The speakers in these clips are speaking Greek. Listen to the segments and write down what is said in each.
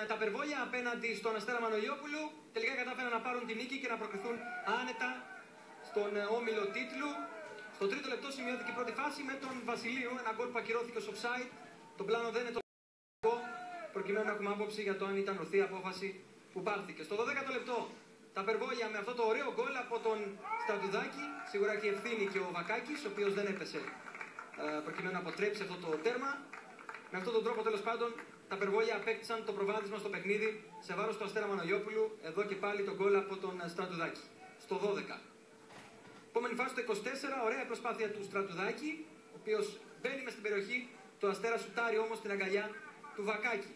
Τα περβόλια απέναντι στον Αστέρα Μανολιόπουλου τελικά κατάφεραν να πάρουν την νίκη και να προκριθούν άνετα στον όμιλο τίτλου. Στο τρίτο λεπτό σημειώθηκε η πρώτη φάση με τον Βασιλείου, ένα γκολ που ακυρώθηκε ως offside. Το πλάνο δεν είναι το προκειμένου να έχουμε άποψη για το αν ήταν ορθή απόφαση που πάρθηκε. Στο 12ο λεπτό τα περβόλια με αυτό το ωραίο γκολ από τον Στρατουδάκη, σίγουρα και ευθύνη και ο Βακάκης, ο οποίος δεν έπεσε προκειμένου να αποτρέψει αυτό το τέρμα. Με αυτόν τον τρόπο τέλος πάντων τα περβόλια απέκτησαν το προβάδισμα στο παιχνίδι σε βάρος του Αστέρα Μανολιόπουλου, εδώ και πάλι τον γκολ από τον Στρατουδάκη. Στο 12. Επόμενη φάση το 24, ωραία προσπάθεια του Στρατουδάκη, ο οποίος μπαίνει μες στην περιοχή, το Αστέρα σουτάρει όμως την αγκαλιά του Βακάκη.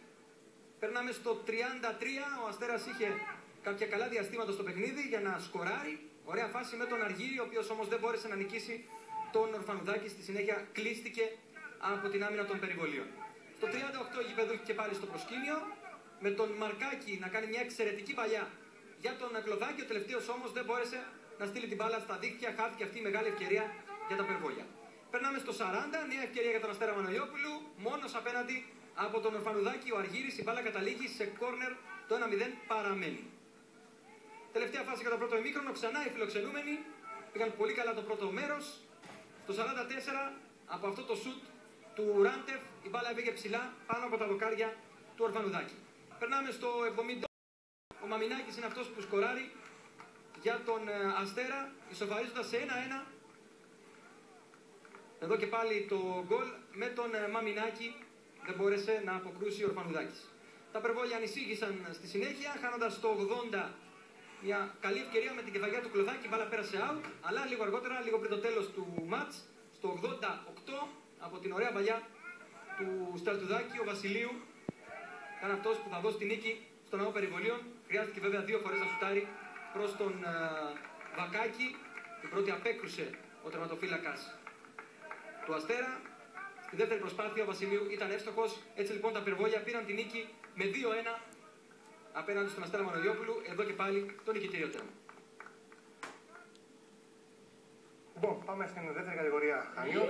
Περνάμε στο 33, ο Αστέρας είχε κάποια καλά διαστήματα στο παιχνίδι για να σκοράρει. Ωραία φάση με τον Αργύρη, ο οποίος όμως δεν μπόρεσε να νικήσει τον Ορφανουδάκη, στη συνέχεια κλείστηκε από την άμυνα των περιβολίων. Στο 38 η Γηπεδούχη και πάλι στο προσκήνιο, με τον Μαρκάκη να κάνει μια εξαιρετική παλιά για τον Κλωδάκη, ο τελευταίος όμως δεν μπόρεσε να στείλει την μπάλα στα δίχτυα, χάθηκε αυτή η μεγάλη ευκαιρία για τα περβόλια. Περνάμε στο 40, νέα ευκαιρία για τον Αστέρα Μανολιόπουλου, μόνος απέναντι από τον Ορφανουδάκη, ο Αργύρης, η μπάλα καταλήγει σε κόρνερ, το 1-0 παραμένει. Τελευταία φάση για το πρώτο ημίχρονο, ξανά οι φιλοξενούμενοι πήγαν πολύ καλά το πρώτο μέρος. Στο 44, από αυτό το σουτ του Ράντεφ, η μπάλα πήγε ψηλά πάνω από τα δοκάρια του Ορφανουδάκη. Περνάμε στο 70, ο Μαμινάκης είναι αυτός που σκοράρει για τον Αστέρα, ισοφαρίζοντας σε 1-1. Εδώ και πάλι το γκολ με τον Μαμινάκη, δεν μπόρεσε να αποκρούσει ο Ορφανουδάκης. Τα περβόλια ανησύχησαν στη συνέχεια, χάνοντας το 80 μια καλή ευκαιρία με την κεφαλιά του Κλωδάκη, η μπάλα πέρασε out, αλλά λίγο αργότερα, λίγο πριν το τέλος του μάτς, στο 88, από την ωραία παλιά του Στρατουδάκη, ο Βασιλείου ήταν αυτός που θα δώσει την νίκη στον ναό περιβολίων. Χρειάστηκε βέβαια 2 φορές να σουτάρει προς τον Βακάκη. Την πρώτη απέκρουσε ο τερματοφύλακας του Αστέρα. Στη δεύτερη προσπάθεια ο Βασιλείου ήταν εύστοχος. Έτσι λοιπόν τα περβόλια πήραν την νίκη με 2-1 απέναντι στον Αστέρα Μανολιόπουλου. Εδώ και πάλι το νικητήριο τέρμα. Λοιπόν, πάμε στην δεύτερη κατηγορία Χανίων.